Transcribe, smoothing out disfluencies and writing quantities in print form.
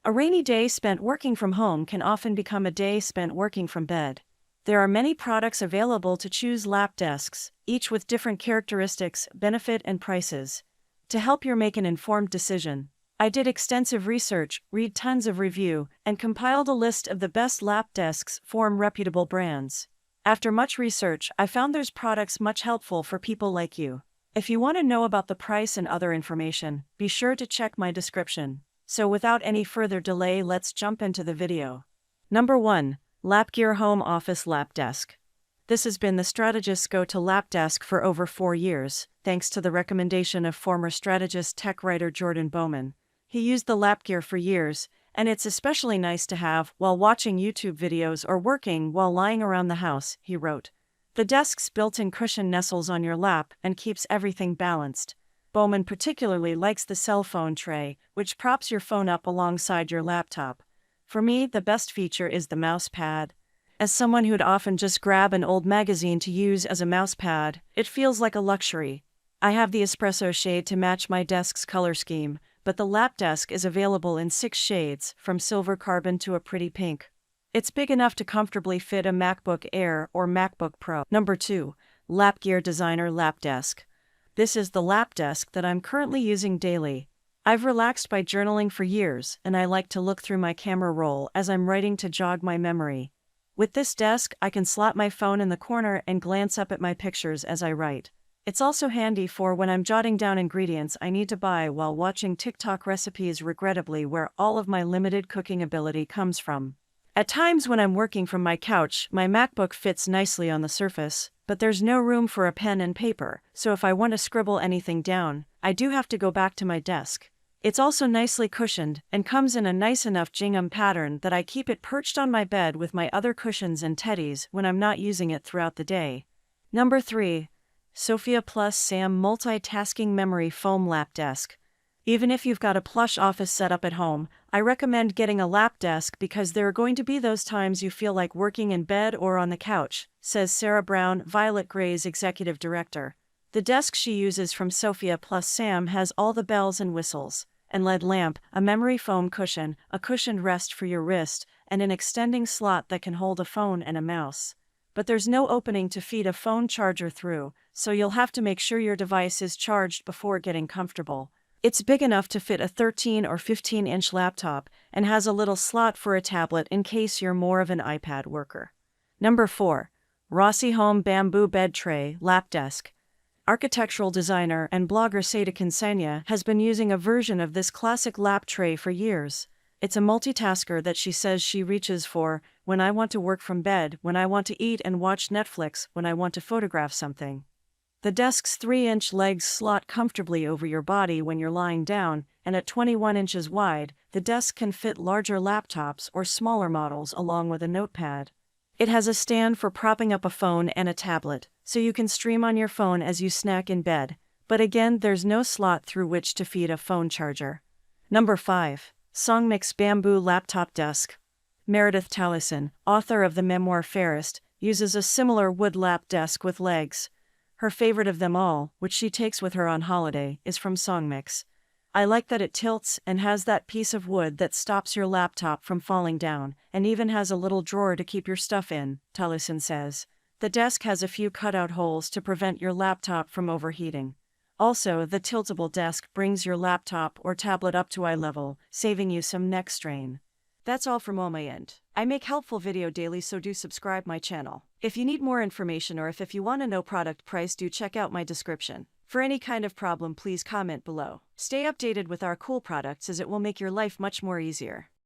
A rainy day spent working from home can often become a day spent working from bed. There are many products available to choose lap desks, each with different characteristics, benefit, and prices. To help you make an informed decision, I did extensive research, read tons of review, and compiled a list of the best lap desks from reputable brands. After much research, I found there's products much helpful for people like you. If you want to know about the price and other information, be sure to check my description. So without any further delay, let's jump into the video. Number 1. Lapgear Home Office Lap Desk. This has been the strategist's go-to lap desk for over 4 years, thanks to the recommendation of former strategist tech writer Jordan Bowman. He used the Lapgear for years, and it's especially nice to have while watching YouTube videos or working while lying around the house, he wrote. The desk's built-in cushion nestles on your lap and keeps everything balanced. Bowman particularly likes the cell phone tray, which props your phone up alongside your laptop. For me, the best feature is the mouse pad. As someone who'd often just grab an old magazine to use as a mouse pad, it feels like a luxury. I have the espresso shade to match my desk's color scheme, but the lap desk is available in 6 shades, from silver carbon to a pretty pink. It's big enough to comfortably fit a MacBook Air or MacBook Pro. Number 2. Lapgear Designer Lap Desk. This is the lap desk that I'm currently using daily. I've relaxed by journaling for years, and I like to look through my camera roll as I'm writing to jog my memory. With this desk, I can slot my phone in the corner and glance up at my pictures as I write. It's also handy for when I'm jotting down ingredients I need to buy while watching TikTok recipes, regrettably where all of my limited cooking ability comes from. At times when I'm working from my couch, my MacBook fits nicely on the surface, but there's no room for a pen and paper, so if I want to scribble anything down, I do have to go back to my desk. It's also nicely cushioned, and comes in a nice enough gingham pattern that I keep it perched on my bed with my other cushions and teddies when I'm not using it throughout the day. Number 3. Sophia Plus Sam Multitasking Memory Foam Lap Desk. Even if you've got a plush office setup at home, I recommend getting a lap desk because there are going to be those times you feel like working in bed or on the couch, says Sarah Brown, Violet Gray's executive director. The desk she uses from Sophia Plus Sam has all the bells and whistles: an LED lamp, a memory foam cushion, a cushioned rest for your wrist, and an extending slot that can hold a phone and a mouse. But there's no opening to feed a phone charger through, so you'll have to make sure your device is charged before getting comfortable. It's big enough to fit a 13 or 15-inch laptop and has a little slot for a tablet in case you're more of an iPad worker. Number 4. Rossi Home Bamboo Bed Tray Lap Desk. Architectural designer and blogger Seda Kinsanya has been using a version of this classic lap tray for years. It's a multitasker that she says she reaches for when I want to work from bed, when I want to eat and watch Netflix, when I want to photograph something. The desk's 3-inch legs slot comfortably over your body when you're lying down, and at 21 inches wide, the desk can fit larger laptops or smaller models along with a notepad. It has a stand for propping up a phone and a tablet, so you can stream on your phone as you snack in bed, but again there's no slot through which to feed a phone charger. Number 5. Songmix Bamboo Laptop Desk. Meredith Tallison, author of the memoir Fairest, uses a similar wood lap desk with legs. Her favorite of them all, which she takes with her on holiday, is from Songmix. I like that it tilts and has that piece of wood that stops your laptop from falling down, and even has a little drawer to keep your stuff in, Tallison says. The desk has a few cutout holes to prevent your laptop from overheating. Also, the tiltable desk brings your laptop or tablet up to eye level, saving you some neck strain. That's all from on my end. I make helpful video daily, so do subscribe my channel. If you need more information or if you want to know product price, do check out my description. For any kind of problem, please comment below. Stay updated with our cool products as it will make your life much more easier.